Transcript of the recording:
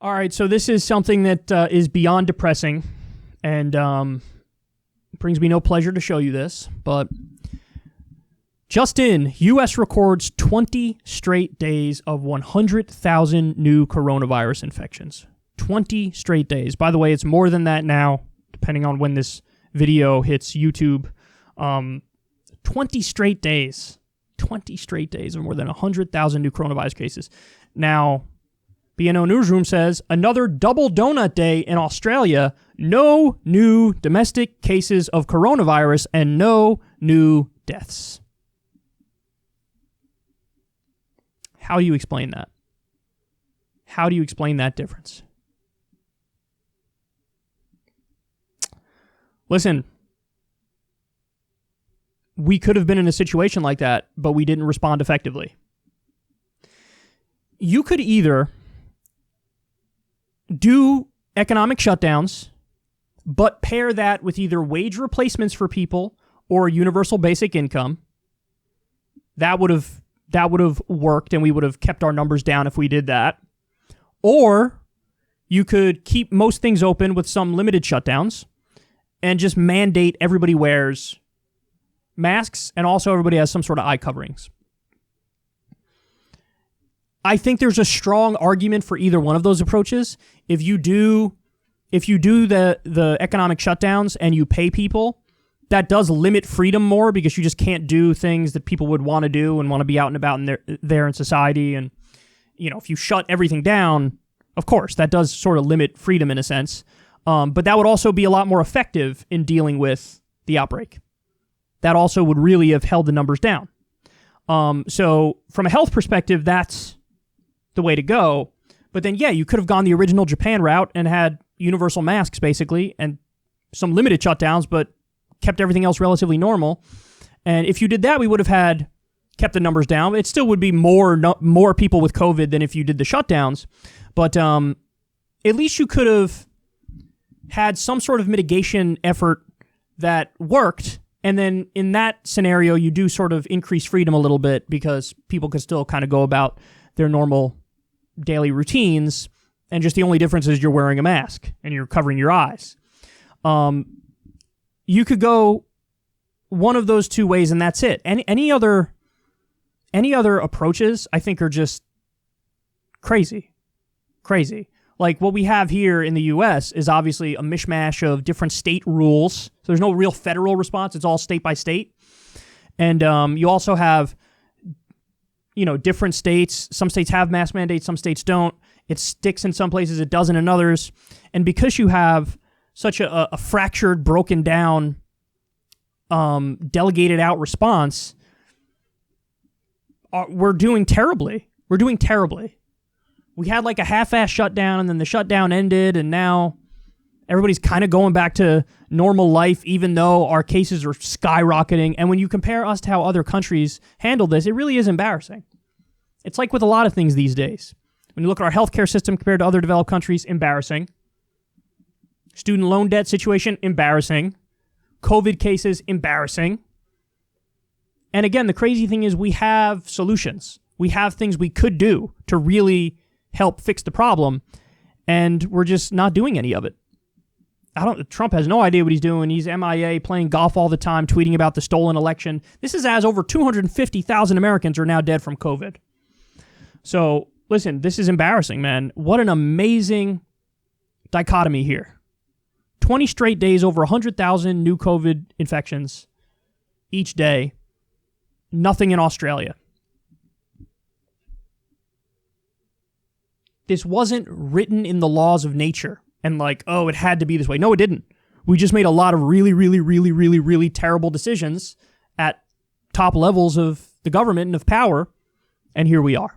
All right, so this is something that is beyond depressing, and brings me no pleasure to show you this, but just in, U.S. records 20 straight days of 100,000 new coronavirus infections. 20 straight days. By the way, it's more than that now, depending on when this video hits YouTube. 20 straight days. 20 straight days of more than 100,000 new coronavirus cases. Now, BNO Newsroom says, another double donut day in Australia, no new domestic cases of coronavirus, and no new deaths. How do you explain that? How do you explain that difference? Listen, we could have been in a situation like that, but we didn't respond effectively. You could either do economic shutdowns, but pair that with either wage replacements for people or universal basic income. That would have worked, and we would have kept our numbers down if we did that. Or you could keep most things open with some limited shutdowns and just mandate everybody wears masks, and also everybody has some sort of eye coverings. I think there's a strong argument for either one of those approaches. If you do the economic shutdowns and you pay people, that does limit freedom more because you just can't do things that people would want to do and want to be out and about there in society. And, you know, if you shut everything down, of course, that does sort of limit freedom in a sense. But that would also be a lot more effective in dealing with the outbreak. That also would really have held the numbers down. So from a health perspective, that's the way to go. But then, yeah, you could have gone the original Japan route and had universal masks, basically, and some limited shutdowns, but kept everything else relatively normal. And if you did that, we would have kept the numbers down. It still would be more people with COVID than if you did the shutdowns. But at least you could have had some sort of mitigation effort that worked. And then in that scenario, you do sort of increase freedom a little bit because people could still kind of go about their normal daily routines. And just the only difference is you're wearing a mask and you're covering your eyes. You could go one of those two ways, and that's it. Any other approaches, I think, are just crazy. Like what we have here in the U.S. is obviously a mishmash of different state rules. So there's no real federal response. It's all state by state. And you also have, different states. Some states have mask mandates. Some states don't. It sticks in some places. It doesn't in others. And because you have such a fractured, broken down, delegated out response, we're doing terribly. We had like a half-ass shutdown, and then the shutdown ended, and now everybody's kind of going back to normal life, even though our cases are skyrocketing. And when you compare us to how other countries handle this, it really is embarrassing. It's like with a lot of things these days. When you look at our healthcare system compared to other developed countries, embarrassing. Student loan debt situation, embarrassing. COVID cases, embarrassing. And again, the crazy thing is we have solutions. We have things we could do to really help fix the problem, and we're just not doing any of it. Trump has no idea what he's doing. He's MIA, playing golf all the time, tweeting about the stolen election. This is as over 250,000 Americans are now dead from COVID. So, listen, this is embarrassing, man. What an amazing dichotomy here. 20 straight days, over 100,000 new COVID infections each day. Nothing in Australia. This wasn't written in the laws of nature and like, oh, it had to be this way. No, it didn't. We just made a lot of really, really, really, really, really terrible decisions at top levels of the government and of power, and here we are.